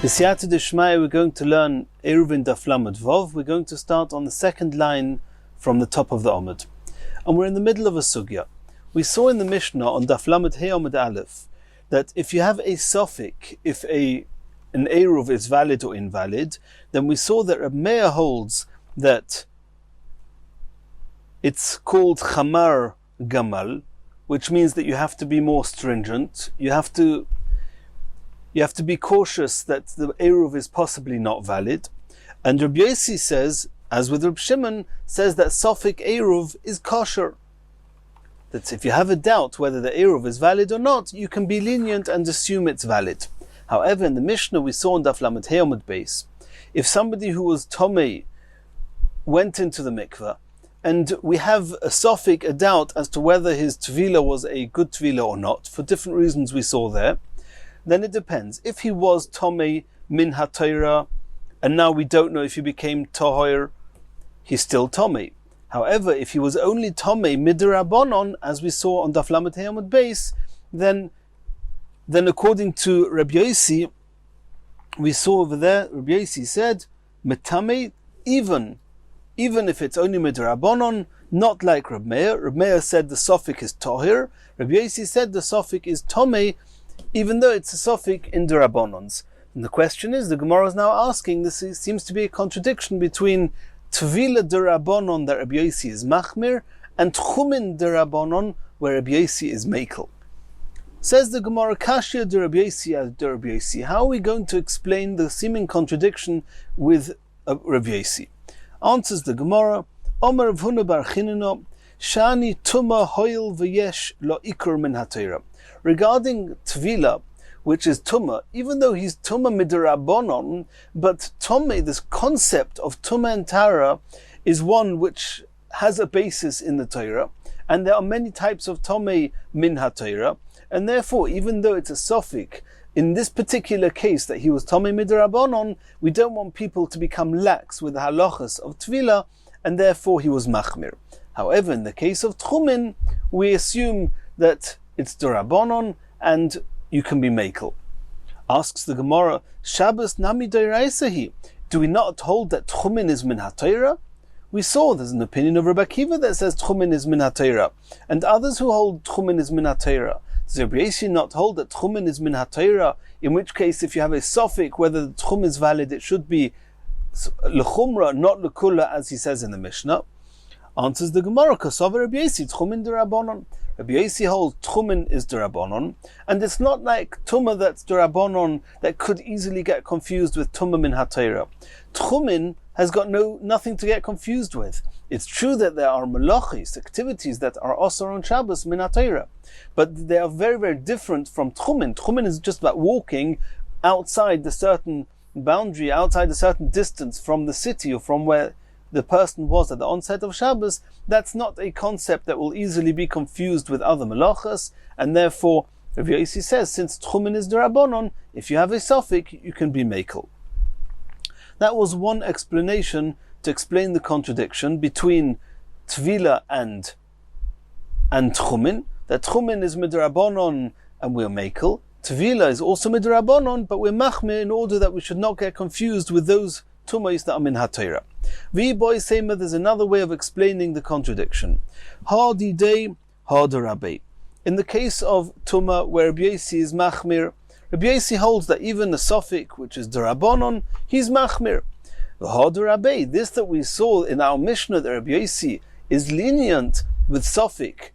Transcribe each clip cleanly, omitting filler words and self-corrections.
B'siyata d'shmaya, we're going to learn Eirovin daf lamed vov. We're going to start on the second line from the top of the Omid. And we're in the middle of a sugya. We saw in the Mishnah on daf lamed hey Omid aleph that if you have a sofik, if an Eruv is valid or invalid, then we saw that Reb Meir holds that it's called chamar gamal, which means that you have to be more stringent. You have to be cautious that the Eruv is possibly not valid. And Rabbi Yossi says, as with Reb Shimon, says that Sofik Eruv is kosher. That if you have a doubt whether the Eruv is valid or not, you can be lenient and assume it's valid. However, in the Mishnah we saw in Daf Lamed Hey Amud Beis, if somebody who was Tomei went into the mikveh, and we have a Sofik, a doubt as to whether his Tvila was a good Tvila or not, for different reasons we saw there, then it depends. If he was Tomei min ha-Torah, and now we don't know if he became Tohir, he's still Tomei. However, if he was only Tomei midirabonon, as we saw on Daf Lamed Hey Amud Beis, then according to Rabbi Yossi, we saw over there, Rabbi Yossi said, Metamei, even if it's only midirabonon, not like Reb Meir. Reb Meir said the Sofik is Tohir. Rabbi Yossi said the Sofik is Tomei, even though it's a Sofik in Derabonons. And the question is, the Gemara is now asking, this seems to be a contradiction between Tvila Derabonon that Rabbi Yossi is Machmir, and Tchumin Derabonon where Rabbi Yossi is Mekel. Says the Gemara, Kashya de Rabbi Yossi as de Rabbi Yossi. How are we going to explain the seeming contradiction with Rabbi Yossi? Answers the Gemara, Omer Rav Huna bar Chinino, Shani Tuma Hoil V'yesh Lo Ikur Min HaTorah. Regarding Tvila, which is Tumah, even though he's Tumah midirabonon, but Tomei, this concept of Tumah and Tara, is one which has a basis in the Torah, and there are many types of Tomei min ha-Torah, and therefore, even though it's a Sofik, in this particular case that he was Tomei midirabonon, we don't want people to become lax with the halachas of Tvila, and therefore he was Machmir. However, in the case of Tchumin, we assume that it's Durabonon, and you can be Mekel. Asks the Gemara, Shabbos nami doiraisahi. Do we not hold that Tchumin is min ha-Torah? We saw there's an opinion of Rabbi Akiva that says Tchumin is min ha-Torah, and others who hold Tchumin is min ha-Torah. Does Rabbi Yossi not hold that Tchumin is min ha-Torah? In which case, if you have a Sofik, whether the Tchum is valid, it should be l'chumra, not l'kula, as he says in the Mishnah. Answers the Gemara, Kasav Rabbi Yossi, Tchumin derabonon. Rabbi Yossi holds Tchumin is derabonon, and it's not like Tumah that's derabonon that could easily get confused with Tumah min ha-Torah. Tchumin has got nothing to get confused with. It's true that there are malachis, activities that are osor on Shabbos min ha-Torah, but they are very, very different from Tchumin. Tchumin is just about walking outside the certain boundary, outside a certain distance from the city or from where the person was at the onset of Shabbos. That's not a concept that will easily be confused with other malachas, and therefore Rabbi Yossi says, since Tchumin is derabonon, if you have a Sofik, you can be Mekel. That was one explanation to explain the contradiction between Tvila and Tchumin, that Tchumin is midirabonon and we're Mekel. Tvila is also midirabonon, but we're Machmir in order that we should not get confused with those Tumayis that are min ha-Torah. There's another way of explaining the contradiction. Hardi day, harder rabbi. In the case of Tumah, where Rabbi Yossi is Machmir, Rabbi Yossi holds that even a Sofik, which is Derabonon, he's Machmir. The harder rabbi, this that we saw in our Mishnah, that Rabbi Yossi is lenient with Sofik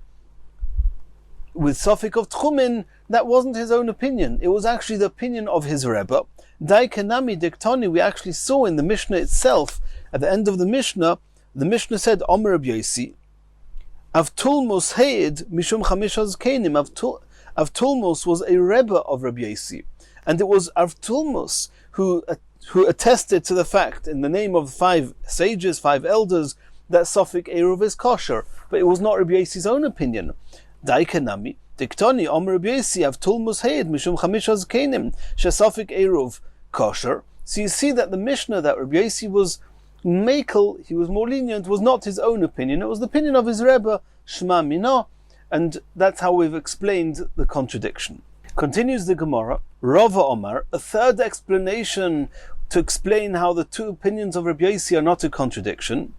of Tchumin, that wasn't his own opinion. It was actually the opinion of his Rebbe. Daikanami diktoni, we actually saw in the Mishnah itself, at the end of the Mishnah said, Omer Rabbi Yossi, Avtulmos Heid Mishum Chamishaz Kenim. Avtulmos was a Rebbe of Rabbi Yossi, and it was Avtulmos who attested to the fact, in the name of 5 sages, 5 elders, that Sofik Eruv is kosher, but it was not Rabbi Yossi's own opinion. Daikanami diktoni Omer Rabbi Yossi Avtulmos Heid Mishum Chamishaz Kenim Shesofik Eruv kosher. So you see that the Mishnah that Rabbi Yossi was Mekel, he was more lenient, was not his own opinion, it was the opinion of his Rebbe, Shema Mina, and that's how we've explained the contradiction. Continues the Gemara, Rava Omar, a third explanation to explain how the two opinions of Rabbi Yossi are not a contradiction.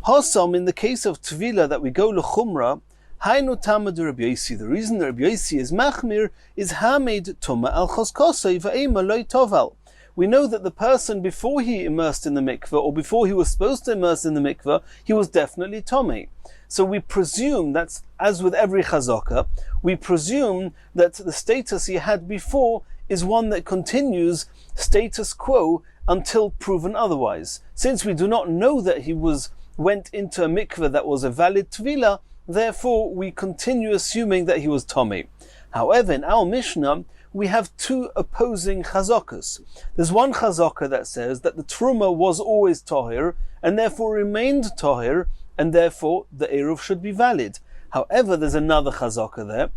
Hossam, in the case of Tvila that we go l'chumra, Hainu Tama de Rabbi Yossi. The reason that Rabbi Yossi is machmir is Hamed Tuma al Choskosei va'ema loy toval. We know that the person before he immersed in the mikveh, or before he was supposed to immerse in the mikveh, he was definitely tomei. So we presume, that's as with every chazaka, we presume that the status he had before is one that continues status quo until proven otherwise. Since we do not know that he went into a mikveh that was a valid tvila, therefore we continue assuming that he was tomei. However, in our Mishnah, we have two opposing chazakas. There's one chazaka that says that the truma was always tohir, and therefore remained tohir, and therefore the eruv should be valid. However, there's another chazaka there,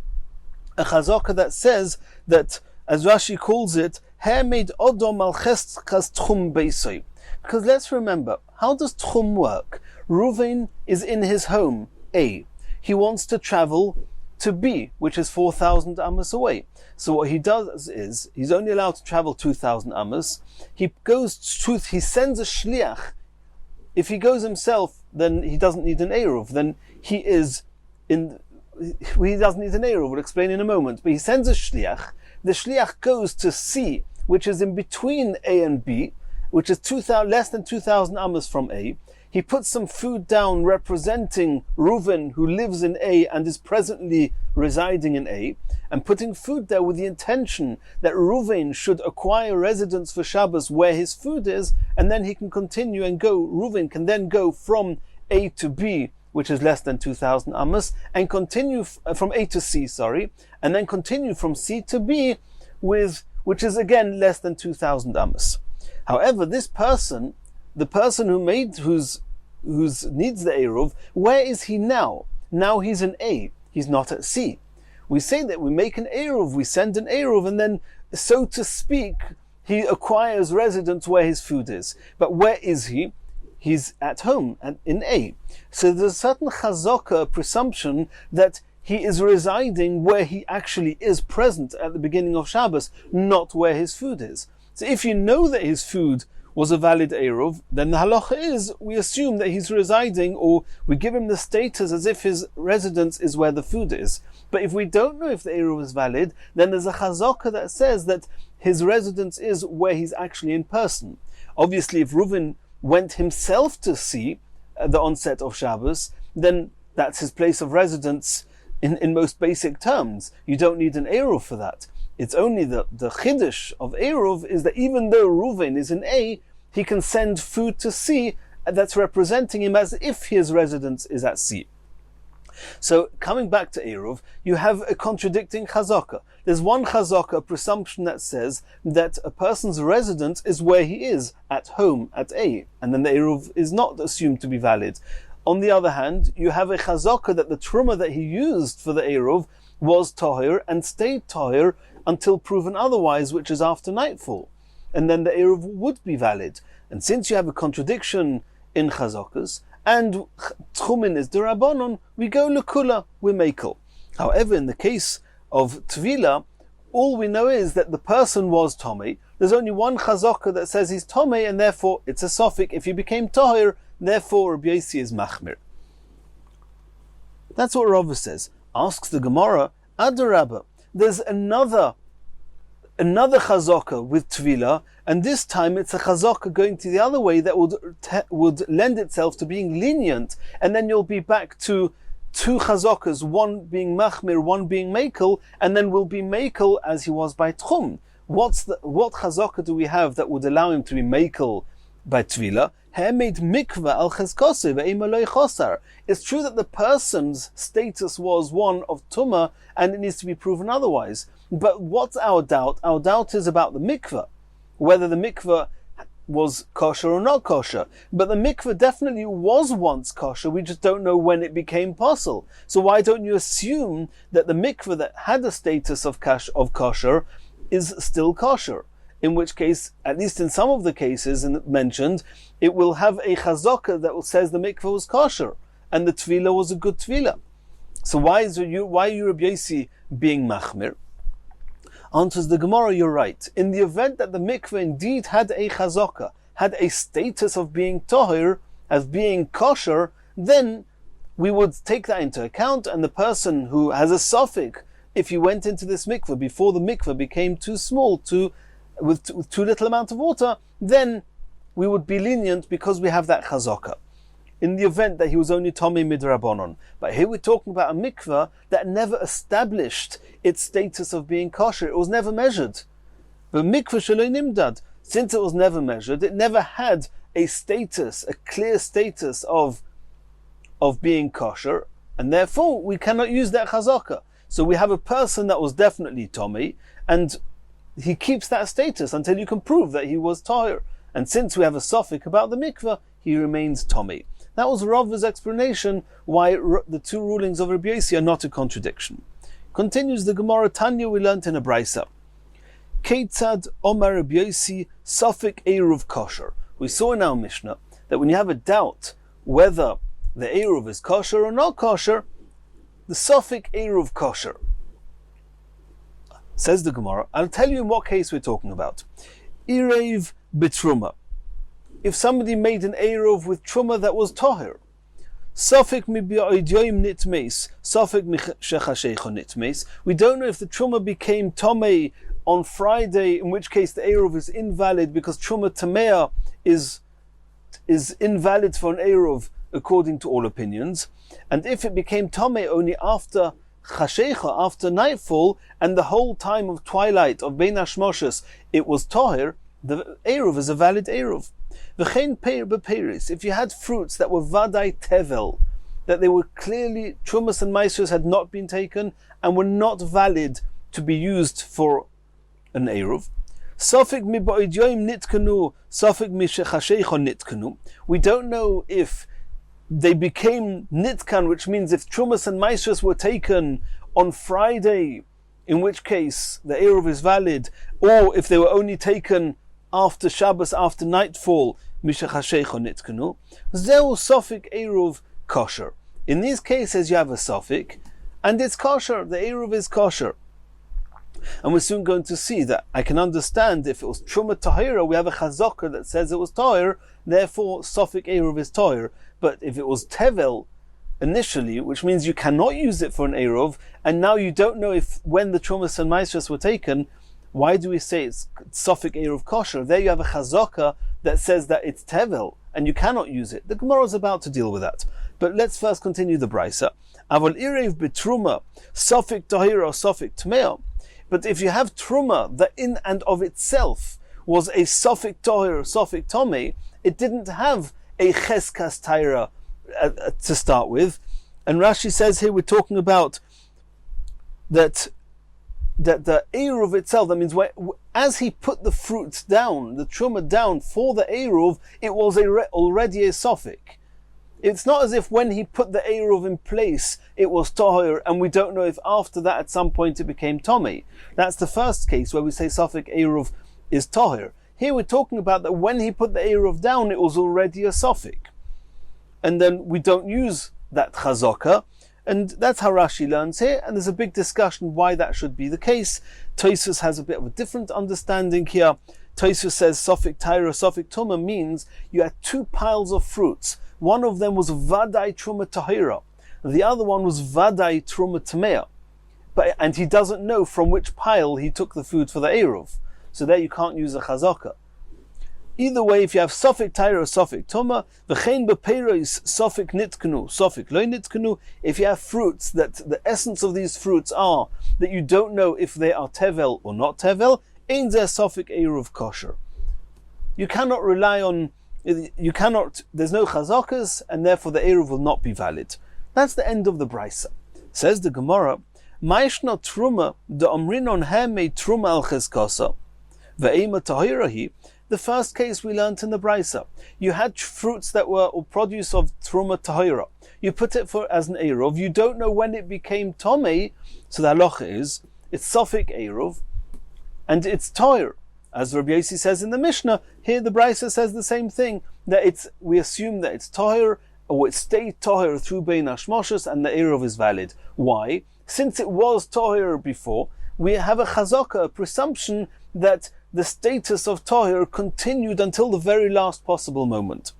a chazaka that says that, as Rashi calls it, Hamed Odom al Cheskas Tchum Beisoi. Because let's remember, how does Tchum work? Reuven is in his home, A. He wants to travel to B, which is 4,000 amos away. So what he does is, he's only allowed to travel 2,000 amos. He sends a shliach. If he goes himself, then he doesn't need an eruv. Then he doesn't need an eruv. We'll explain in a moment. But he sends a shliach. The shliach goes to C, which is in between A and B, which is less than 2,000 amos from A. He puts some food down representing Reuven, who lives in A and is presently residing in A, and putting food there with the intention that Reuven should acquire residence for Shabbos where his food is, and then he can continue and go. Reuven can then go from A to B, which is less than 2,000 amos, and continue from A to C, and then continue from C to B, which is again less than 2,000 amos. However, this person, the person who's needs the eruv, where is he now? Now he's in A. He's not at C. We say that we make an eruv, we send an eruv, and then, so to speak, he acquires residence where his food is. But where is he? He's at home and in A. So there's a certain chazaka presumption that he is residing where he actually is present at the beginning of Shabbos, not where his food is. So if you know that his food was a valid eruv, then the halacha is, we assume that he's residing, or we give him the status as if his residence is where the food is. But if we don't know if the eruv is valid, then there's a chazaka that says that his residence is where he's actually in person. Obviously, if Reuven went himself to see at the onset of Shabbos, then that's his place of residence in most basic terms. You don't need an eruv for that. It's only the chiddush of eruv is that even though Reuven is in A, he can send food to C that's representing him as if his residence is at C. So coming back to eruv, you have a contradicting chazaka. There's one chazaka, a presumption that says that a person's residence is where he is, at home, at A, and then the eruv is not assumed to be valid. On the other hand, you have a chazaka that the truma that he used for the eruv was tohir and stayed tohir until proven otherwise, which is after nightfall. And then the eruv would be valid. And since you have a contradiction in chazakas, and tchumin is derabanan, we go lekula, we makel. However, in the case of tvila, all we know is that the person was tomei. There's only one chazaka that says he's tomei, and therefore it's a suffix. If he became tohir, therefore Rabbi Yossi is machmir. That's what Rava says. Asks the Gemara, Adarabba, there's another chazaka with tvila, and this time it's a chazaka going to the other way that would lend itself to being lenient, and then you'll be back to two chazakas, one being machmir, one being mekel, and then will be mekel as he was by tchum. What chazaka do we have that would allow him to be mekel by tvila? It's true that the person's status was one of tumah, and it needs to be proven otherwise. But what's our doubt? Our doubt is about the mikveh, whether the mikveh was kosher or not kosher. But the mikveh definitely was once kosher, we just don't know when it became possible. So why don't you assume that the mikveh that had a status of kosher is still kosher? In which case, at least in some of the cases mentioned, it will have a chazaka that says the mikveh was kosher and the tvila was a good tvila. So why are you Rabbi Yossi being machmir? Answers the Gemara, you're right. In the event that the mikveh indeed had a chazaka, had a status of being tahir, as being kosher, then we would take that into account, and the person who has a suffix, if he went into this mikveh before the mikveh became too small, with too little amount of water, then we would be lenient because we have that chazaka. In the event that he was only Tomei midrabanon. But here we're talking about a mikveh that never established its status of being kosher. It was never measured. But mikveh sheloi nimdad, since it was never measured, it never had a status, a clear status of being kosher, and therefore we cannot use that chazaka. So we have a person that was definitely Tomei, and he keeps that status until you can prove that he was tahir. And since we have a suffix about the mikveh, he remains Tomei. That was Rava's explanation why the two rulings of Rabbi Yossi are not a contradiction. Continues the Gemara, Tanya, we learnt in a brisa. Keitzad Omar Rabbi Yossi suffix eruv kosher. We saw in our Mishnah that when you have a doubt whether the eruv is kosher or not kosher, the suffix eruv kosher. Says the Gemara, I'll tell you in what case we're talking about. Irev betruma. If somebody made an eruv with truma that was tahir, suffix mi b'oidyoim nitmeis, suffix mi shechashecho nitmeis. We don't know if the truma became tomei on Friday, in which case the eruv is invalid because truma tamea is invalid for an eruv according to all opinions. And if it became tomei only after chashecha, after nightfall, and the whole time of twilight of bein hashmoshes it was tahir, the eruv is a valid eruv. V'chein peir b'peiris, if you had fruits that were vadai tevel, that they were clearly trumas and maisros had not been taken and were not valid to be used for an eruv. Sofik mi ba'idyoim nitkanu, sofik mi shechashecho nitkanu. We don't know if they became nitkan, which means if trumas and maisros were taken on Friday, in which case the eruv is valid, or if they were only taken after Shabbos, after nightfall, mishachashecho nitkanu, zeu sofik eruv kosher. In these cases you have a sofik, and it's kosher, the eruv is kosher. And we're soon going to see that I can understand if it was truma tahira, we have a chazaka that says it was tahir, therefore sofik eruv is tahir. But if it was tevel initially, which means you cannot use it for an eruv, and now you don't know if when the trumas and maisros were taken, why do we say it's sofik eruv kosher? There you have a chazaka that says that it's tevel, and you cannot use it. The Gemara is about to deal with that. But let's first continue the brisa. Aval irev betruma, sofik tahira, sofik tmea. But if you have truma that in and of itself was a sofik tahir, sofik tomei, it didn't have a cheskas taira to start with. And Rashi says here we're talking about that the eruv itself, that means as he put the fruits down, the truma down for the eruv, it was already a sofik. It's not as if when he put the eruv in place it was tahir, and we don't know if after that at some point it became tomei. That's the first case where we say sofik eruv is tahir. Here we're talking about that when he put the eruv down it was already a sofik, and then we don't use that chazaka. And that's how Rashi learns here, and there's a big discussion why that should be the case. Tosfos has a bit of a different understanding here. Tosfos says sofik taira, sofik tuma means you had two piles of fruits. One of them was vadai truma tahira, the other one was vadai truma tamea. And he doesn't know from which pile he took the food for the eruv. So there you can't use a chazaka. Either way, if you have sofik taira or sofik tuma, v'chein b'peiros sofik nitkanu, sofik lo nitkanu, if you have fruits that the essence of these fruits are that you don't know if they are tevel or not tevel, ein zeh sofik eruv kosher. You cannot rely on, there's no chazakas, and therefore the eruv will not be valid. That's the end of the brisa. Says the Gemara, ma'ishna truma de omrinon heme truma al cheskasa, ve'ema tahirahi. The first case we learnt in the brisa, you had fruits that were or produce of truma tahira. You put it as an eruv. You don't know when it became tomei, so the halacha is it's sofik eruv, and it's tahir. As Rabbi Yossi says in the Mishnah, here the brisa says the same thing, that we assume that it's tahir, or it stayed tahir through bein hashmoshes, and the eruv is valid. Why? Since it was tahir before, we have a chazaka, a presumption that the status of tahir continued until the very last possible moment.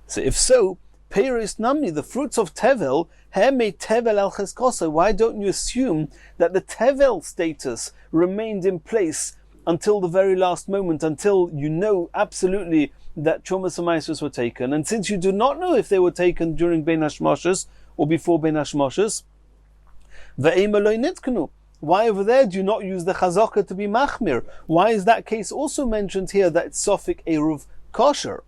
So if so, Peiros Nami, the fruits of Tevel, Heme Tevel al Cheskosa, why don't you assume that the Tevel status remained in place until the very last moment, until you know absolutely that Chumas and Maasros were taken? And since you do not know if they were taken during Bein Hashmoshes or before Bein Hashmoshes, Ve'ema lo nitkanu, why over there do you not use the Chazaka to be Machmir? Why is that case also mentioned here that it's Sofik Eruv kosher?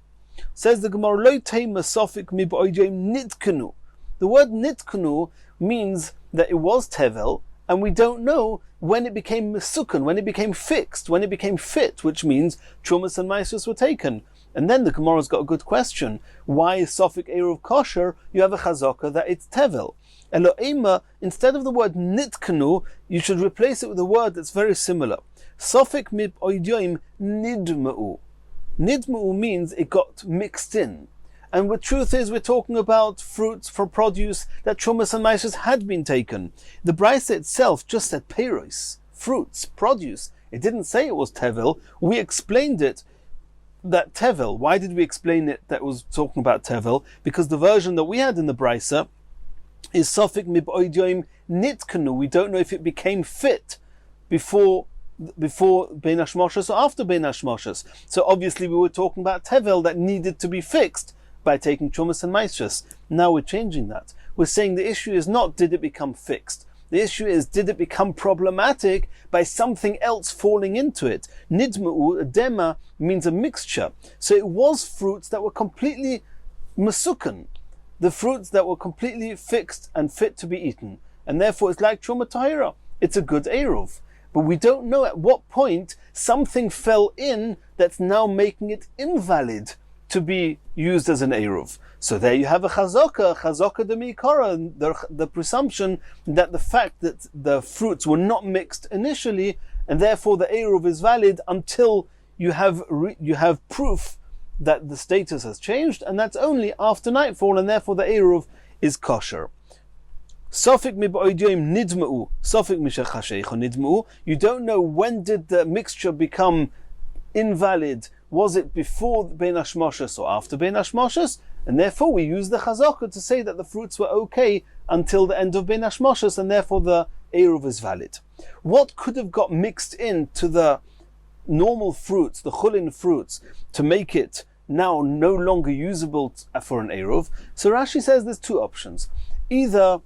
Says the Gemara, Lo teima Sofik mib'oidem nitkanu. The word nitkanu means that it was Tevel, and we don't know when it became Mesukkan, when it became fixed, when it became fit, which means Chumas and Maasros were taken. And then the Gemara's got a good question. Why is Sofik Eruv kosher? You have a Chazaka that it's Tevel. Elo'ema, instead of the word nitkanu, you should replace it with a word that's very similar. Sofik mib'oidem nidma'u. Nidma'u means it got mixed in. And the truth is, we're talking about fruits for produce that Chumas and Maasros had been taken. The Brisa itself just said Peiros, fruits, produce. It didn't say it was Tevel. We explained it, that Tevel. Why did we explain it that was talking about Tevel? Because the version that we had in the Brisa is Sofik mib'oidem nitkanu. We don't know if it became fit before Bein Hashmoshes or after Bein Hashmoshes. So obviously we were talking about Tevel that needed to be fixed by taking Chumas and Maasros. Now we're changing that. We're saying the issue is not did it become fixed. The issue is did it become problematic by something else falling into it. Nidma'u, dema, means a mixture. So it was fruits that were completely mesukkan, the fruits that were completely fixed and fit to be eaten. And therefore it's like Truma Tahira. It's a good Eruv. But we don't know at what point something fell in that's now making it invalid to be used as an Eruv. So there you have a Chazaka de Mikara, the presumption that the fact that the fruits were not mixed initially, and therefore the Eruv is valid until you have proof that the status has changed, and that's only after nightfall, and therefore the Eruv is kosher. Sofik mib'oidem nidma'u, Sofik mishachasheich nidma'u. You don't know when did the mixture become invalid. Was it before Bein Hashmoshes or after Bein Hashmoshes? And therefore we use the Chazaka to say that the fruits were okay until the end of Bein Hashmoshes, and therefore the Eruv is valid. What could have got mixed into the normal fruits, the chulin fruits, to make it now no longer usable for an Eruv? So Rashi says there's two options. Either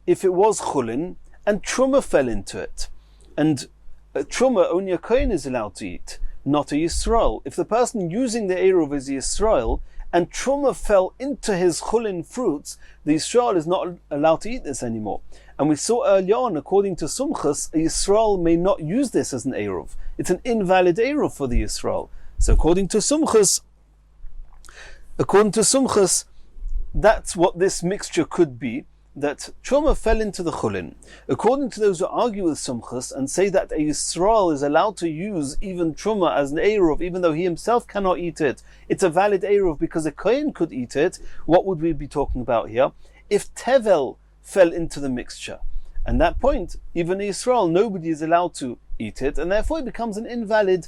if it was chulin and truma fell into it, and truma only a kohen is allowed to eat, not a Yisrael. If the person using the Eruv is Yisrael, and truma fell into his chulin fruits, the Yisrael is not allowed to eat this anymore. And we saw earlier on, according to Sumchus, a Yisrael may not use this as an Eruv. It's an invalid Eruv for the Yisrael. So according to Sumchus, that's what this mixture could be, that truma fell into the chulin. According to those who argue with Sumchus and say that a Yisrael is allowed to use even truma as an Eruv, even though he himself cannot eat it, it's a valid Eruv because a kohen could eat it. What would we be talking about here? If Tevel fell into the mixture, and that point, even in Yisrael, nobody is allowed to eat it, and therefore it becomes an invalid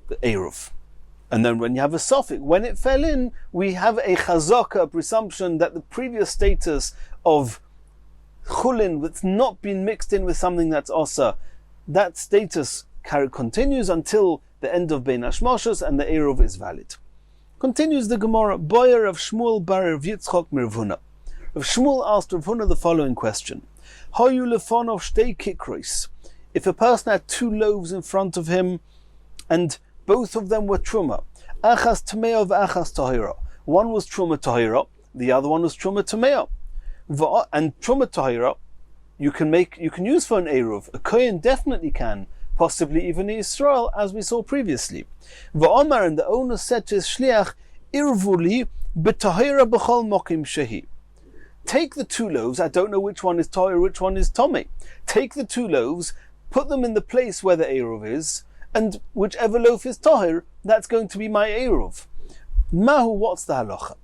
Eruv. And then when you have a Sofik, when it fell in, we have a Chazaka, a presumption that the previous status of chulin that's not been mixed in with something that's osa, that status continues until the end of Bein Hashmoshes, and the Eruv is valid. Continues the Gemara, Boyer of Shmuel bar of Yitzchak mir Rav Huna. Rav Shmuel asked Rav Huna the following question: Hoyu lefonov shtei kikros. If a person had two loaves in front of him, and both of them were truma, achas tameo v'achas tahira. One was truma tahira, the other one was truma tameo. And truma tahira, you can use for an eruv. A kohen definitely can, possibly even in Israel, as we saw previously. V'omar, and the owner said to his shliach, irvuli b'tahira b'chol mokim shehi. Take the two loaves. I don't know which one is tahir, which one is tomei. Take the two loaves, put them in the place where the eruv is, and whichever loaf is tahir, that's going to be my eruv. Mahu, what's the halacha?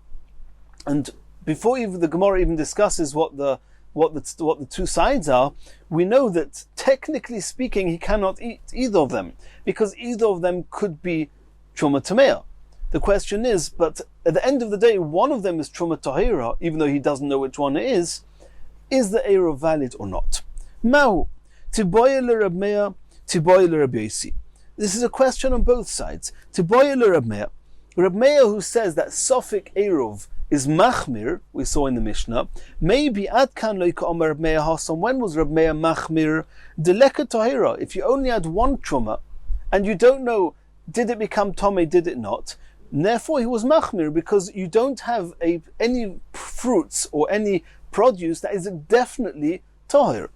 And before even the Gemara even discusses what the what the two sides are, we know that technically speaking he cannot eat either of them, because either of them could be Truma Tamea. The question is, but at the end of the day, one of them is Truma Tahira, even though he doesn't know which one it is the Eruv valid or not? Mahu, Tiboya l'Rab Meir, Tiboya l'Rab Yosi. This is a question on both sides. Tiboya l'Rab Meir. Rab Meir, who says that Sofik Eruv is Machmir, we saw in the Mishnah, maybe Adkan Loika Omer Rab Meir Hasan, when was Rab Meir Machmir? Deleka Tahira, if you only had one Truma, and you don't know, did it become Tomei, did it not? And therefore he was Machmir, because you don't have any fruits or any produce that is definitely Tahir.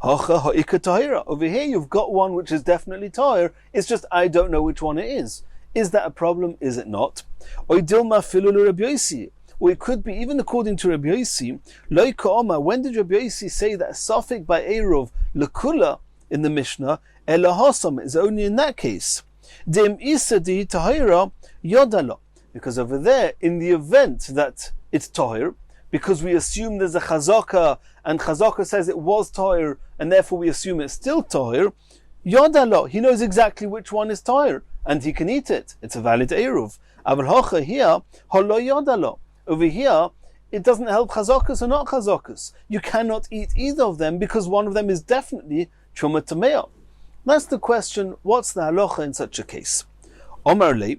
Hacha ha'ika Tahira. Over here you've got one which is definitely Tahir, it's just I don't know which one it is. Is that a problem? Is it not? Or it could be, even according to Rabbi Yosi, when did Rabbi Yosi say that Safik by Eruv Lekula in the Mishnah, Elahasam is only in that case? Because over there, in the event that it's Tahir, because we assume there's a Chazaka, and Chazaka says it was Tahir, and therefore we assume it's still Tahir, Yodalo, he knows exactly which one is Tahir, and he can eat it. It's a valid Eruv. Aval Hocha here, Holo Yodalo. Over here, it doesn't help Chazakas or not Chazakas. You cannot eat either of them because one of them is definitely Truma Tamea. That's the question, what's the halacha in such a case? Omar Le,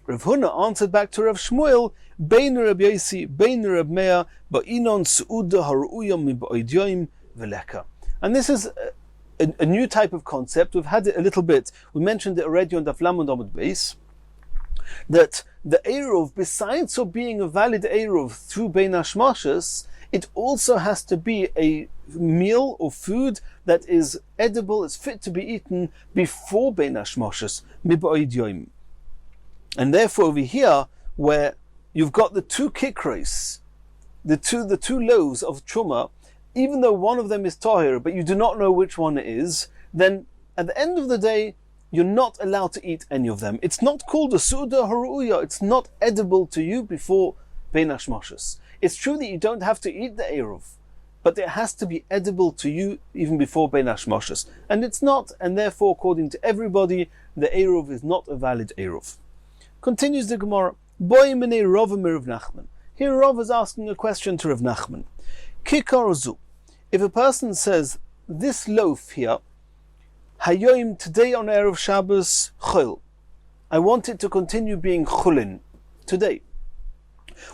Rav Huna answered back to Rav Shmuel, Bein Rab Yosi, Bein Rab Meir, Ba'inon Su'uda Haru'uyam Mi'ba'idyoim Veleka. And this is a new type of concept. We've had it a little bit. We mentioned it already on Daf Lamed Amud Beis, that the Eruv, besides for being a valid Eruv through Bein Hashmashas, it also has to be a meal or food that is edible, it's fit to be eaten before Bein Hashmashas, Mib'oid Yoim. And therefore over here, where you've got the two kikros, the two loaves of Truma, even though one of them is Tahir, but you do not know which one it is, then at the end of the day, you're not allowed to eat any of them. It's not called a Su'uda Haru'uya, it's not edible to you before Bein Hashmashas. It's true that you don't have to eat the Eruv, but it has to be edible to you even before Bein Hashmashas. And it's not, and therefore according to everybody, the Eruv is not a valid Eruv. Continues the Gemara, Boy Minei Rav Rav Nachman. Here Rav is asking a question to Rav Nachman. Kikar Zu. If a person says, this loaf here, Hayoim, today on Erev Shabbos, Chol, I want it to continue being Chulin, today.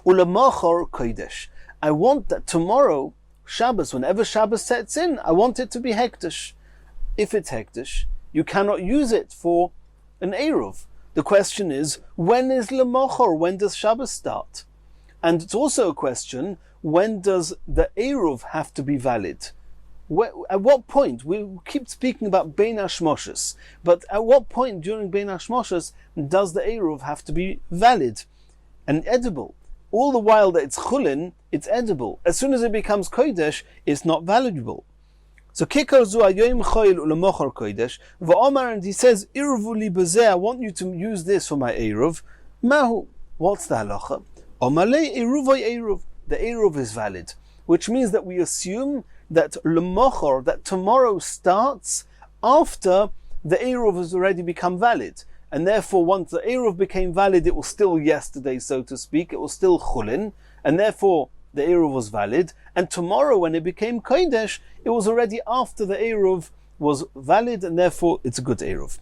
Ulamachar Kodesh, I want that tomorrow, Shabbos, whenever Shabbos sets in, I want it to be Hektish. If it's Hektish, you cannot use it for an Eruv. The question is, when is Lamachar? When does Shabbos start? And it's also a question, when does the Eruv have to be valid? At what point? We keep speaking about Bein Hashmashas, but at what point during Bein Hashmashas does the Eruv have to be valid and edible? All the while that it's Chulin, it's edible. As soon as it becomes Kodesh, it's not valuable. So Kikar Zu Hayoim Choil Ulamachar Kodesh V'Omar, and he says, Irvu li bezeh, I want you to use this for my Eruv. Mahu, what's the halacha? Omalei Eruvoy Eruv. The Eruv is valid, which means that we assume that Lemachor, that tomorrow starts after the Eruv has already become valid. And therefore, once the Eruv became valid, it was still yesterday, so to speak, it was still Chulin, and therefore the Eruv was valid. And tomorrow, when it became Kodesh, it was already after the Eruv was valid, and therefore it's a good Eruv.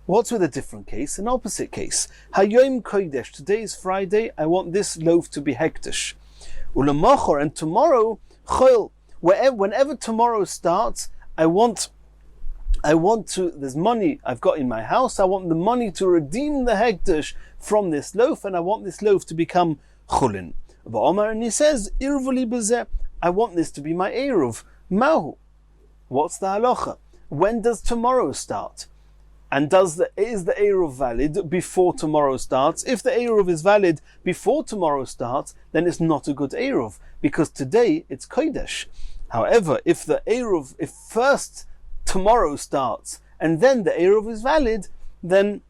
What's with a different case? An opposite case. Hayoim Kodesh, today is Friday, I want this loaf to be Hektish. Ulamachor, and tomorrow, Chol, whenever tomorrow starts, I want to, there's money I've got in my house, I want the money to redeem the Hektish from this loaf, and I want this loaf to become Chulin. But Omar, and he says, Irvuli bezeh, I want this to be my Eruv. Mahu. What's the halacha? When does tomorrow start? And is the Eruv valid before tomorrow starts? If the Eruv is valid before tomorrow starts, then it's not a good Eruv, because today it's Kodesh. However, if first tomorrow starts and then the Eruv is valid, then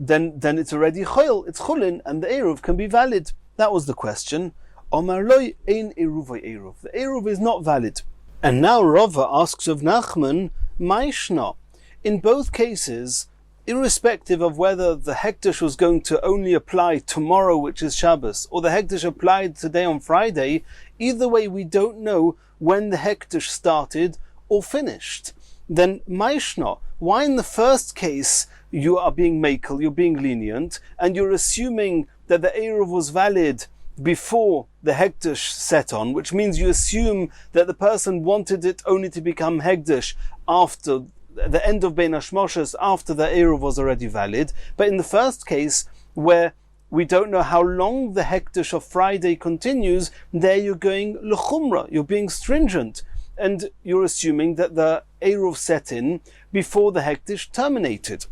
it's already Chol, it's Chulin, and the Eruv can be valid. That was the question. Omar loy ein eruv eruv. The eruv is not valid. And now Rava asks of Nachman, Maishna. In both cases, irrespective of whether the hekdesh was going to only apply tomorrow, which is Shabbos, or the hekdesh applied today on Friday, either way we don't know when the hekdesh started or finished. Then Maishna, why in the first case you are being makel, you're being lenient, and you're assuming that the eruv was valid before the hekdesh set on, which means you assume that the person wanted it only to become hekdesh after the end of Bein Hashmoshes, after the eruv was already valid. But in the first case, where we don't know how long the hekdesh of Friday continues, there you're going l'chumra, you're being stringent, and you're assuming that the eruv set in before the hekdesh terminated.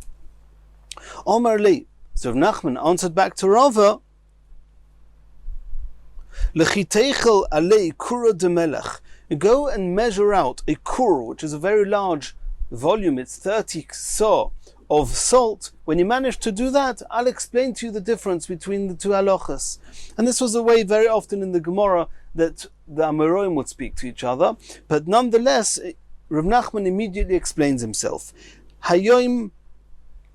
Omar li, so Nachman answered back to Rava, L'chiteichel alei kura de melech. Go and measure out a kur, which is a very large volume, it's 30 saw of salt. When you manage to do that, I'll explain to you the difference between the two halachas. And this was a way very often in the Gemara that the Amoraim would speak to each other, but nonetheless Rav Nachman immediately explains himself. Hayoim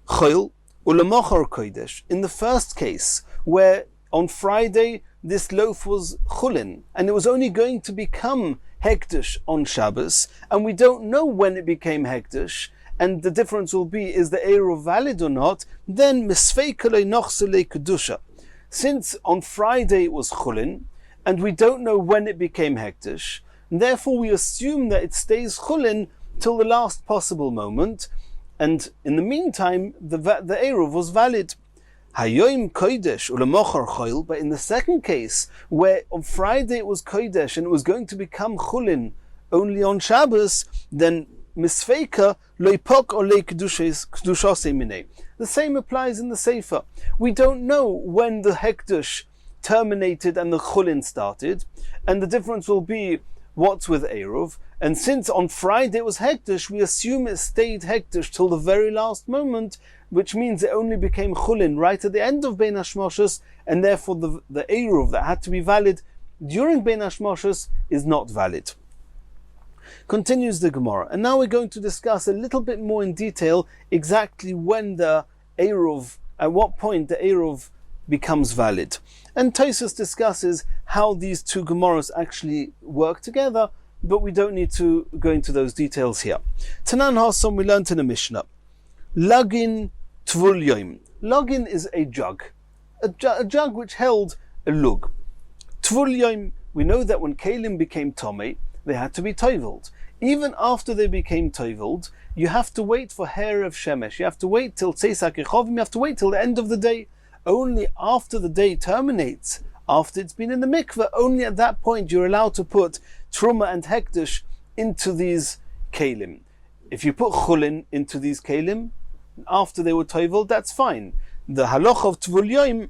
choil ulemochor kodesh. In the first case, where on Friday this loaf was chulin, and it was only going to become hekdesh on Shabbos, and we don't know when it became hekdesh, and the difference will be, is the eruv valid or not, then misfeikalei nochselei kedusha. Since on Friday it was chulin, and we don't know when it became hekdesh, and therefore we assume that it stays chulin till the last possible moment, and in the meantime the eruv was valid. Hayoim kodesh ulemochor choil. But in the second case, where on Friday it was kodesh and it was going to become chulin only on Shabbos, then misfeika loipok olei kedushos minei. The same applies in the Sefer. We don't know when the hekdesh terminated and the chulin started, and the difference will be what's with eruv. And since on Friday it was hekdesh, we assume it stayed hekdesh till the very last moment, which means it only became chulin right at the end of Bein Hashmoshes, and therefore the eruv that had to be valid during Bein Hashmoshes is not valid. Continues the Gemara, and now we're going to discuss a little bit more in detail exactly when the eruv, at what point the eruv becomes valid. And Tosfos discusses how these two Gemaras actually work together, but we don't need to go into those details here. Tanan Hasom, we learned in the Mishnah. Lagin tvul yoim. Lagin is a jug. A jug which held a lug. Tvul yoim, we know that when Kalim became Tomei, they had to be toivled. Even after they became toivled, you have to wait for hair of Shemesh. You have to wait till Tzeisak Echovim, you have to wait till the end of the day. Only after the day terminates, after it's been in the mikveh, only at that point you're allowed to put Truma and Hekdesh into these Kalim. If you put Chulin into these Kalim, after they were toivled, that's fine. The halach of Tvul Yoim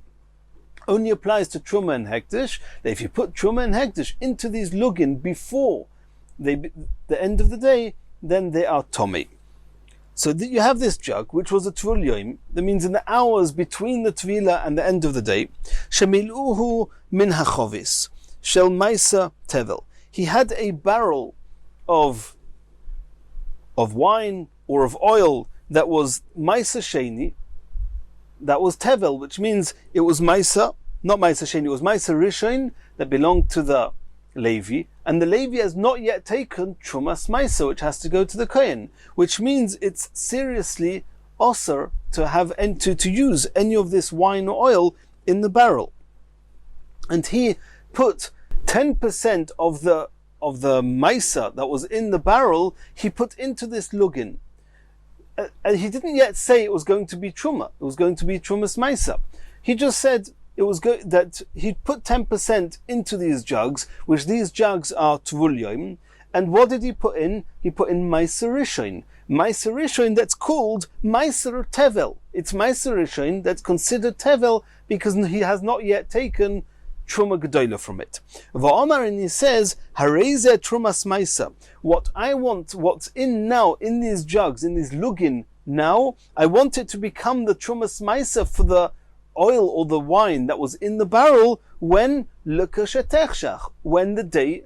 only applies to Truma and Hekdesh. If you put Truma and Hekdesh into these Lugin before the end of the day, then they are Tomei. So you have this jug, which was a Tvul Yoim, that means in the hours between the Tvila and the end of the day, Shemiluhu min hachovis, shel maisa tevel. He had a barrel of wine or of oil that was maisa sheni, that was tevel, which means it was maisa, not maisa sheni, it was maisa rishon that belonged to the Levi, and the Levi has not yet taken Trumas Maisa, which has to go to the Kohen, which means it's seriously osur to have and to use any of this wine or oil in the barrel. And he put 10% of the Maisa that was in the barrel, he put into this lugin. And he didn't yet say it was going to be Truma, it was going to be Trumas Maisa. He just said it was that he put 10% into these jugs, which these jugs are Tvul Yoim. And what did he put in? He put in Meiser Rishon. Meiser Rishon that's called Meiser Tevel. It's Meiser Rishon that's considered Tevel because he has not yet taken Truma Gedola from it. Va'omar, and he says, Hareze Trumas Maisa. What I want, what's in now, in these jugs, in these lugin now, I want it to become the Trumas Maisa for the oil or the wine that was in the barrel when lekashetechshach, when the day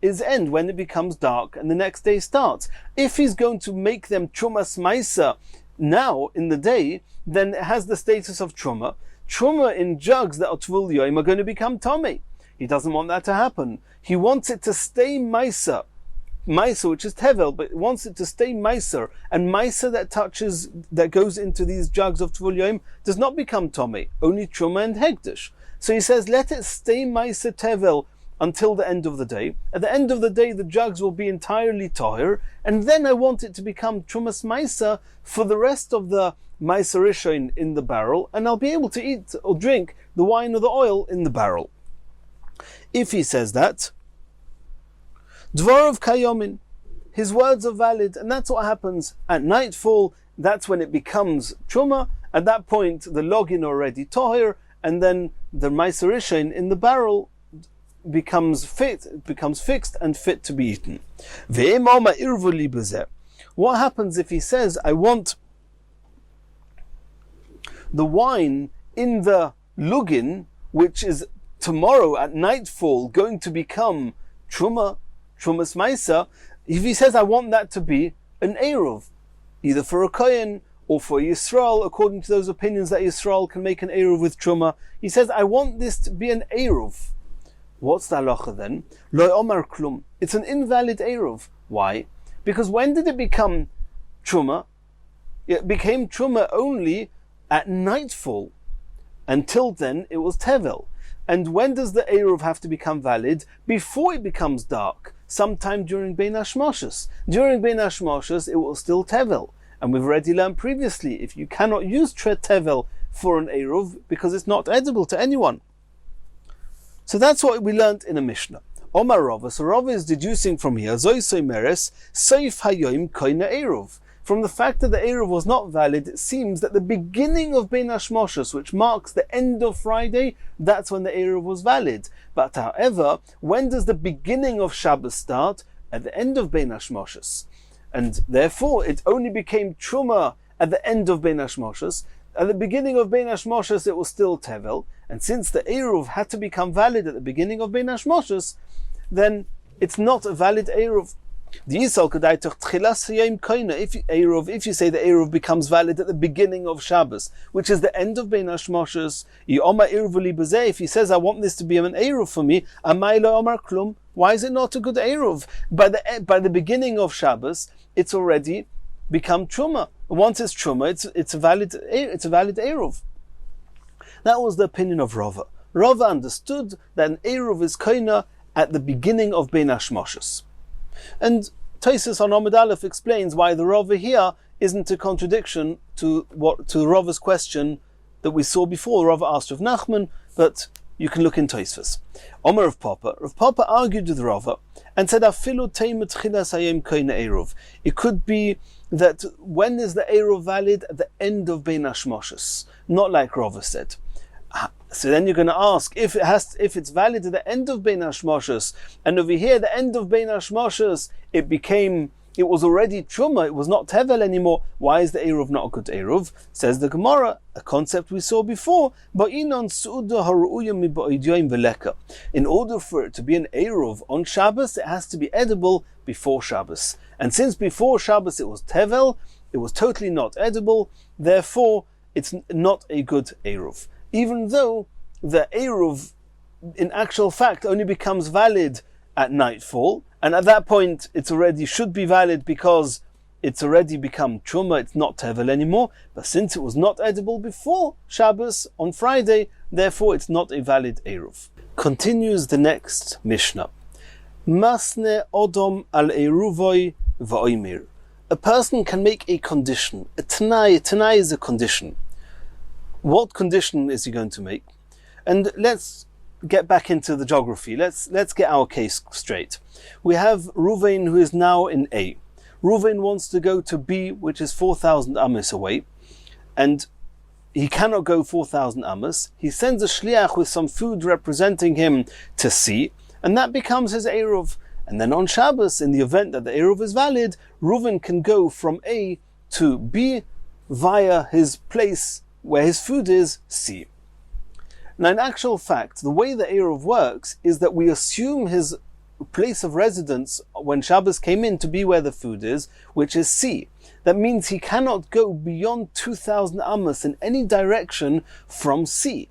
is end, when it becomes dark and the next day starts. If he's going to make them trumas maisa now in the day, then it has the status of truma. Truma in jugs that are tvul yoim are going to become tomei. He doesn't want that to happen. He wants it to stay maisa, which is tevel, but wants it to stay maisa, and maisa that goes into these jugs of tvul yoim does not become tomei, only truma and hegdish. So he says, let it stay maisa tevel until the end of the day. At the end of the day, the jugs will be entirely tahir, and then I want it to become trumas maisa for the rest of the maisa rishon in the barrel, and I'll be able to eat or drink the wine or the oil in the barrel. If he says that, dvarov kayomin, his words are valid, and that's what happens at nightfall. That's when it becomes truma. At that point, the login already tahir, and then the maisa rishon in the barrel becomes fixed and fit to be eaten. What happens if he says, I want the wine in the lugin, which is tomorrow at nightfall going to become trumas maisa? If he says, I want that to be an eruv, either for a kohen or for Yisrael, according to those opinions that Yisrael can make an eruv with truma, he says, I want this to be an eruv. What's the halacha then? Lo omar klum. It's an invalid eruv. Why? Because when did it become truma? It became truma only at nightfall. Until then, it was tevel. And when does the eruv have to become valid? Before it becomes dark. Sometime during Bein Hashmoshes. During Bein Hashmoshes, it will still tevel. And we've already learned previously, if you cannot use tevel for an eruv, because it's not edible to anyone. So that's what we learned in a Mishnah. Omar Rava, so Rava is deducing from here, Zoy Meres, Seif Hayoim Koina Eruv. From the fact that the Eruv was not valid, it seems that the beginning of Bein Hashmoshes, which marks the end of Friday, that's when the Eruv was valid. But however, when does the beginning of Shabbos start? At the end of Bein Hashmoshes. And therefore, it only became Truma at the end of Bein Hashmoshes. At the beginning of Bein Hashmoshes, it was still tevel, and since the eruv had to become valid at the beginning of Bein Hashmoshes, then it's not a valid eruv. If you say the eruv becomes valid at the beginning of Shabbos, which is the end of Bein Hashmoshes, if he says, I want this to be an eruv for me, why is it not a good eruv? By the beginning of Shabbos, it's already become truma. Once it's truma, it's a valid eruv. That was the opinion of Rava. Rava understood that an eruv is koina at the beginning of Bein Hashmoshes. And Tosfos on Amud Aleph explains why the Rava here isn't a contradiction to Rava's question that we saw before. Rava asked of Nachman, but you can look in Tosfos. Omer of Papa argued with Rava and said, "Afilu teimet chilas hayom koina eruv." It could be that when is the eruv valid? At the end of Bein Hashmoshes, not like Rava said. So then you're going to ask, if it's valid at the end of Bein Hashmoshes, and over here, the end of Bein Hashmoshes, it was already truma, it was not tevel anymore. Why is the eruv not a good eruv? Says the Gemara, a concept we saw before. In order for it to be an eruv on Shabbos, it has to be edible before Shabbos. And since before Shabbos it was tevel, it was totally not edible. Therefore, it's not a good eruv. Even though the eruv, in actual fact, only becomes valid at nightfall, and at that point it already should be valid because it's already become truma, it's not tevel anymore. But since it was not edible before Shabbos on Friday, therefore it's not a valid eruv. Continues the next Mishnah. Masne odom al eruvoi va'oimir. A person can make a condition. A tanai is a condition. What condition is he going to make? And let's get back into the geography. Let's get our case straight. We have Reuven, who is now in A. Reuven wants to go to B, which is 4,000 amos away, and he cannot go 4,000 amos. He sends a shliach with some food representing him to C, and that becomes his eruv. And then on Shabbos, in the event that the eruv is valid, Reuven can go from A to B via his place where his food is, C. Now, in actual fact, the way the Eruv works is that we assume his place of residence when Shabbos came in to be where the food is, which is C. That means he cannot go beyond 2,000 amos in any direction from C.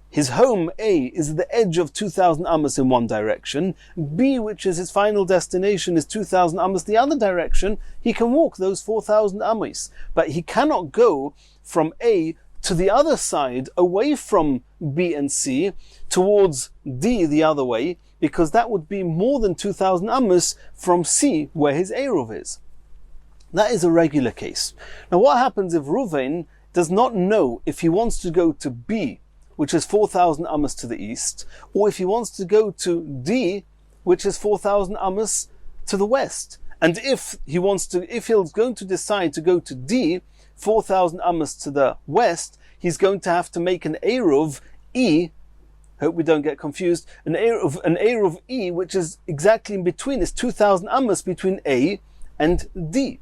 His home, A, is at the edge of 2,000 amos in one direction. B, which is his final destination, is 2,000 amos the other direction. He can walk those 4,000 amos. But he cannot go from A to the other side, away from B and C, towards D the other way, because that would be more than 2,000 amos from C, where his Eruv is. That is a regular case. Now what happens if Reuven does not know if he wants to go to B, which is 4,000 amos to the east, or if he wants to go to D, which is 4,000 amos to the west? And if he's going to decide to go to D, 4,000 amos to the west, he's going to have to make an Eruv E, hope we don't get confused, an Eruv E, which is exactly in between, is 2,000 amos between A and D.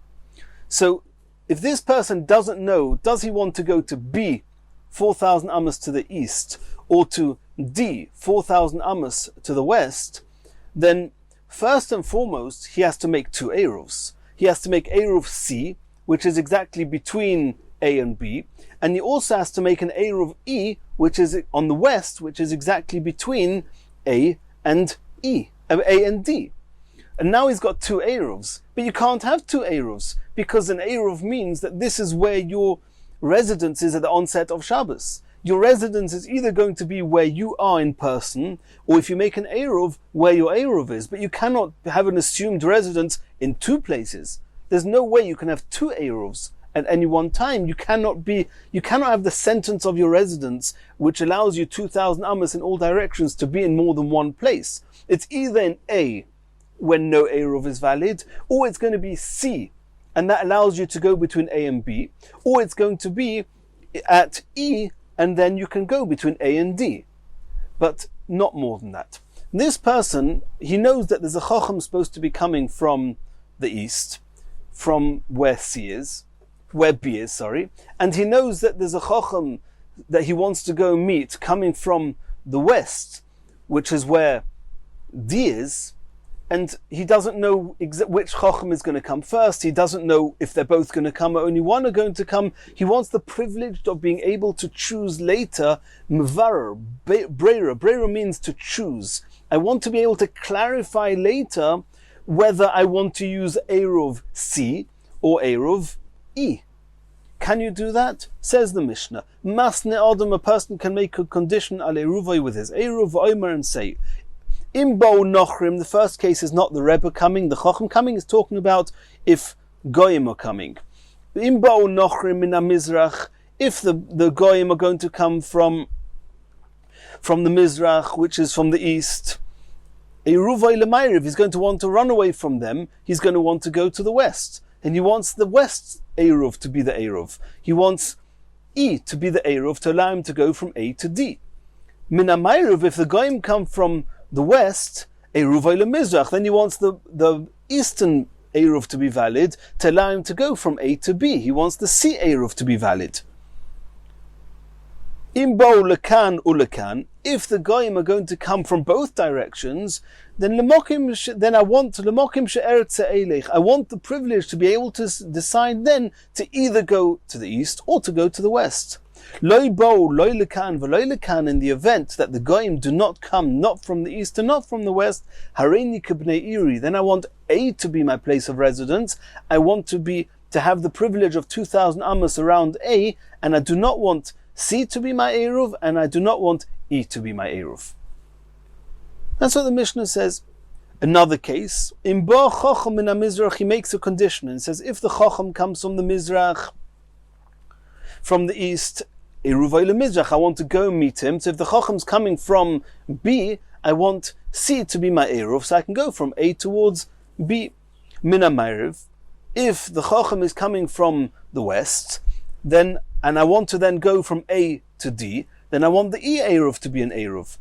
So if this person doesn't know, does he want to go to B, 4,000 amos to the east, or to D, 4,000 amos to the west, then first and foremost, he has to make two Eruvs. He has to make Eruv C, which is exactly between A and B, and he also has to make an Eruv E, which is on the west, which is exactly between A and D. And now he's got two Eruvs. But you can't have two Eruvs, because an Eruv means that this is where your residence is at the onset of Shabbos. Your residence is either going to be where you are in person, or if you make an Eruv, where your Eruv is. But you cannot have an assumed residence in two places. There's no way you can have two Eruvs at any one time. You cannot have the sentence of your residence, which allows you 2,000 amos in all directions, to be in more than one place. It's either in A, when no Eruv is valid, or it's going to be C, and that allows you to go between A and B, or it's going to be at E, and then you can go between A and D, but not more than that. This person, he knows that there's a Chacham supposed to be coming from the east, from where B is, and he knows that there's a Chacham that he wants to go meet coming from the west, which is where D is, and he doesn't know which Chacham is going to come first. He doesn't know if they're both going to come or only one are going to come. He wants the privilege of being able to choose later. Mvarer, Breira. Breira means to choose. I want to be able to clarify later whether I want to use Eruv C or Eruv E. Can you do that? Says the Mishnah. Masne Adam, a person can make a condition al Eruvai with his Eruv, Omer, and say, Imbo Nochrim, the first case is not the Rebbe coming, the Chacham coming is talking about if Goyim are coming. Imbo Nochrim min Mizrach, if the Goyim are going to come from the Mizrach, which is from the east, Eruvai Lemayriv, he's going to want to run away from them, he's going to want to go to the west, and he wants the west Eruv to be the Eruv. He wants E to be the Eruv to allow him to go from A to D. Min Mizrach, if the Goyim come from the west, Eruvai leMizrach, then he wants the eastern Eruv to be valid to allow him to go from A to B. He wants the C Eruv to be valid. Imbo lekan ulekan, if the Goyim are going to come from both directions, then I want lemokim she'eretz elech. I want the privilege to be able to decide then to either go to the east or to go to the west. Loi bo, loi lekan, v'loi lekan, in the event that the Goyim do not come, not from the east and not from the west, hareini k'bnei iri, then I want A to be my place of residence. I want to have the privilege of 2,000 amos around A, and I do not want C to be my Eruv, and I do not want E to be my Eruv. That's what the Mishnah says. Another case, in Bo Chacham min Mizrach, he makes a condition and says, if the Chacham comes from the Mizrach, from the east, Eruvai leMizrach, I want to go meet him. So if the Chacham's coming from B, I want C to be my Eruv, so I can go from A towards B. Mina Ma'ariv, if the Chacham is coming from the west, and I want to then go from A to D, then I want the E Eruv to be an Eruv.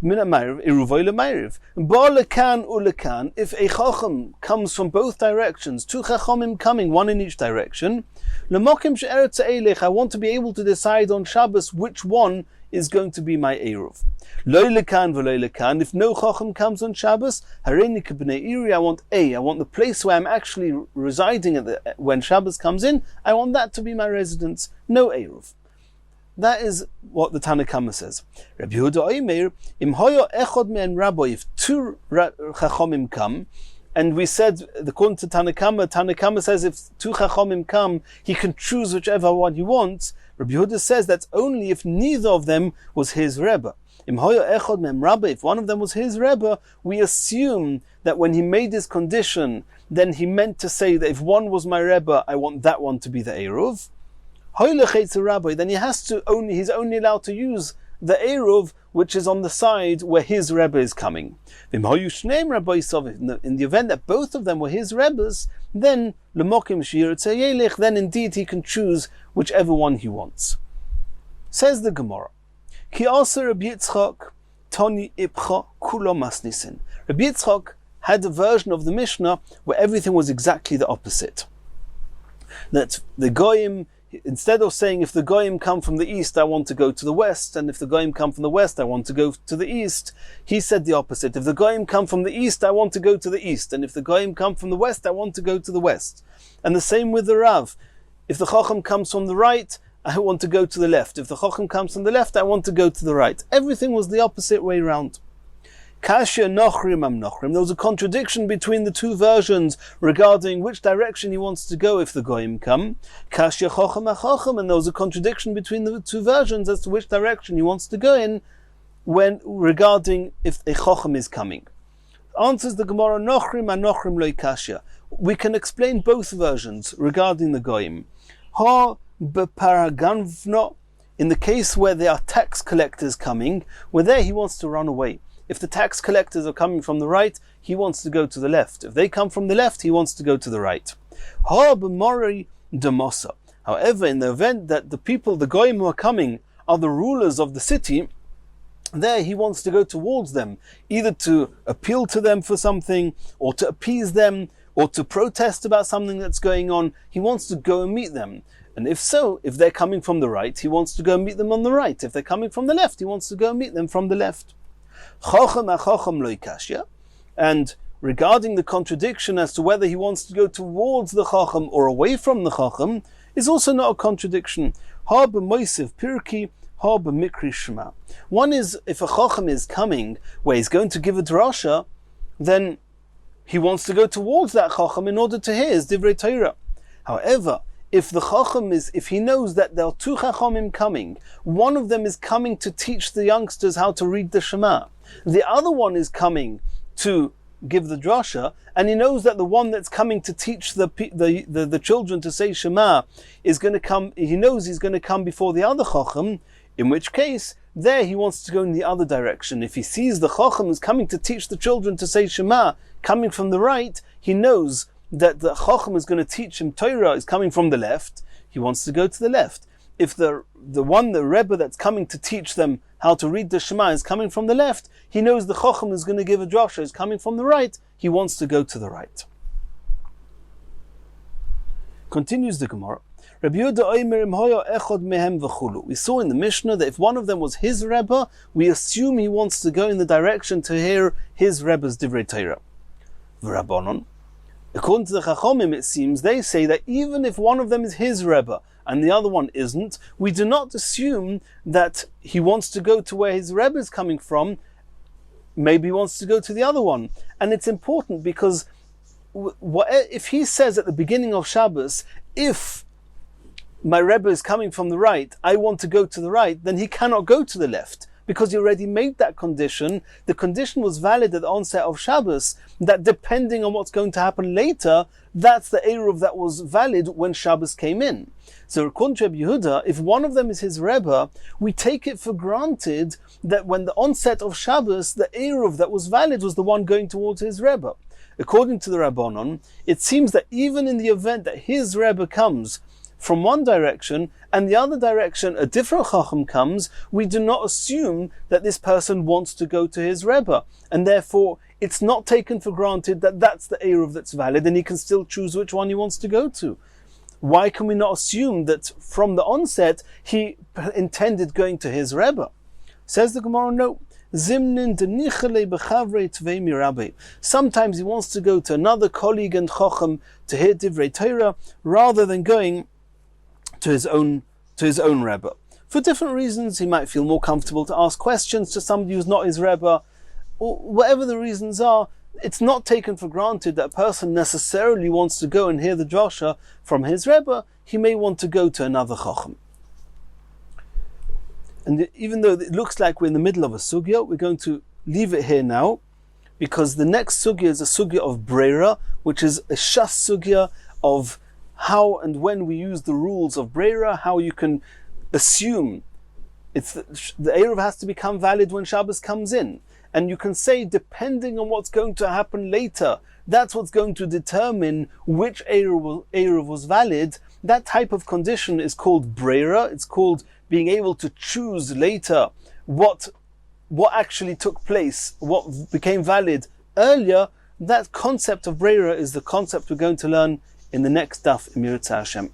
Min ha'mayriv, Iruvoy lemayriv. Ba lekan ulekan, if a chacham comes from both directions, two chachamim coming, one in each direction, lemokim she'eretz ha'elech, I want to be able to decide on Shabbos which one is going to be my Eruv. Lo lekan v'lo lekan, if no chacham comes on Shabbos, hareini k'bnei iri, I want the place where I'm actually residing when Shabbos comes in, I want that to be my residence, no Eruv. That is what the Tanna Kama says. Rabbi Yehuda Omer, im hoyo echod me'en rabbi, if two chachamim come, and we said, according to Tanna Kama says if two chachamim come, he can choose whichever one he wants. Rabbi Yehuda says that's only if neither of them was his Rebbe. Im hoyo echod me'en rabbi, if one of them was his Rebbe, we assume that when he made this condition, then he meant to say that if one was my Rebbe, I want that one to be the Eruv. Then he's only allowed to use the Eruv which is on the side where his Rebbe is coming. In the event that both of them were his Rebbes, then indeed he can choose whichever one he wants. Says the Gemara, Ki asa Rabbi Yitzchak toni ipcha kulo masnisin. Rabbi Yitzchak had a version of the Mishnah where everything was exactly the opposite. That the Goyim, instead of saying if the Goyim come from the east, I want to go to the west, and if the Goyim come from the west, I want to go to the east, he said the opposite. If the Goyim come from the east, I want to go to the east, and if the Goyim come from the west, I want to go to the west. And the same with the Rav. If the Chacham comes from the right, I want to go to the left. If the Chacham comes from the left, I want to go to the right. Everything was the opposite way round. Kashya nochrim am nochrim. There was a contradiction between the two versions regarding which direction he wants to go if the Goyim come. Kashya chochem achochem, and there was a contradiction between the two versions as to which direction he wants to go in when regarding if a chochem is coming. Answers the Gemara, nochrim am nochrim loy kashya. We can explain both versions regarding the Goyim. Ha beparaganvno, in the case where there are tax collectors coming, where there he wants to run away. If the tax collectors are coming from the right, he wants to go to the left. If they come from the left, he wants to go to the right. However, in the event that the people, the Goyim who are coming, are the rulers of the city, there he wants to go towards them, either to appeal to them for something, or to appease them, or to protest about something that's going on. He wants to go and meet them. And if so, if they're coming from the right, he wants to go and meet them on the right. If they're coming from the left, he wants to go and meet them from the left. And regarding the contradiction as to whether he wants to go towards the Chacham or away from the Chacham, is also not a contradiction. One is, if a Chacham is coming where he's going to give a drasha, then he wants to go towards that Chacham in order to hear his Divrei Torah. However, if the Chacham if he knows that there are two Chachamim coming, one of them is coming to teach the youngsters how to read the Shema, the other one is coming to give the drasha, and he knows that the one that's coming to teach the children to say Shema is going to come, he knows he's going to come before the other Chacham, in which case, there he wants to go in the other direction. If he sees the Chacham is coming to teach the children to say Shema, coming from the right, he knows that the Chacham is going to teach him Torah is coming from the left, he wants to go to the left. If the Rebbe that's coming to teach them how to read the Shema is coming from the left, he knows the Chacham is going to give a drasha is coming from the right, he wants to go to the right. Continues the Gemara. We saw in the Mishnah that if one of them was his Rebbe, we assume he wants to go in the direction to hear his Rebbe's Divrei Torah. V'Rabbanon, according to the Chachamim, it seems they say that even if one of them is his Rebbe and the other one isn't, we do not assume that he wants to go to where his Rebbe is coming from. Maybe he wants to go to the other one. And it's important because if he says at the beginning of Shabbos, if my Rebbe is coming from the right, I want to go to the right, then he cannot go to the left. Because he already made that condition. The condition was valid at the onset of Shabbos, that depending on what's going to happen later, that's the Eruv that was valid when Shabbos came in. So according to Rabbi Yehuda, if one of them is his Rebbe, we take it for granted that when the onset of Shabbos, the Eruv that was valid was the one going towards his Rebbe. According to the Rabbanon, it seems that even in the event that his Rebbe comes from one direction and the other direction a different Chacham comes, we do not assume that this person wants to go to his Rebbe, and therefore it's not taken for granted that that's the Eruv that's valid and he can still choose which one he wants to go to. Why can we not assume that from the onset he intended going to his Rebbe? Says the Gemara, no. Sometimes he wants to go to another colleague and Chacham to hear Divrei Torah rather than going to his own Rebbe. For different reasons, he might feel more comfortable to ask questions to somebody who's not his Rebbe, or whatever the reasons are. It's not taken for granted that a person necessarily wants to go and hear the drasha from his Rebbe. He may want to go to another Chacham. And even though it looks like we're in the middle of a sugya, we're going to leave it here now, because the next sugya is a sugya of breira, which is a shas sugya of how and when we use the rules of breira, how you can assume the Eruv has to become valid when Shabbos comes in. And you can say, depending on what's going to happen later, that's what's going to determine which Eruv was valid. That type of condition is called breira. It's called being able to choose later what actually took place, what became valid earlier. That concept of breira is the concept we're going to learn in the next daf, Emir Hashem.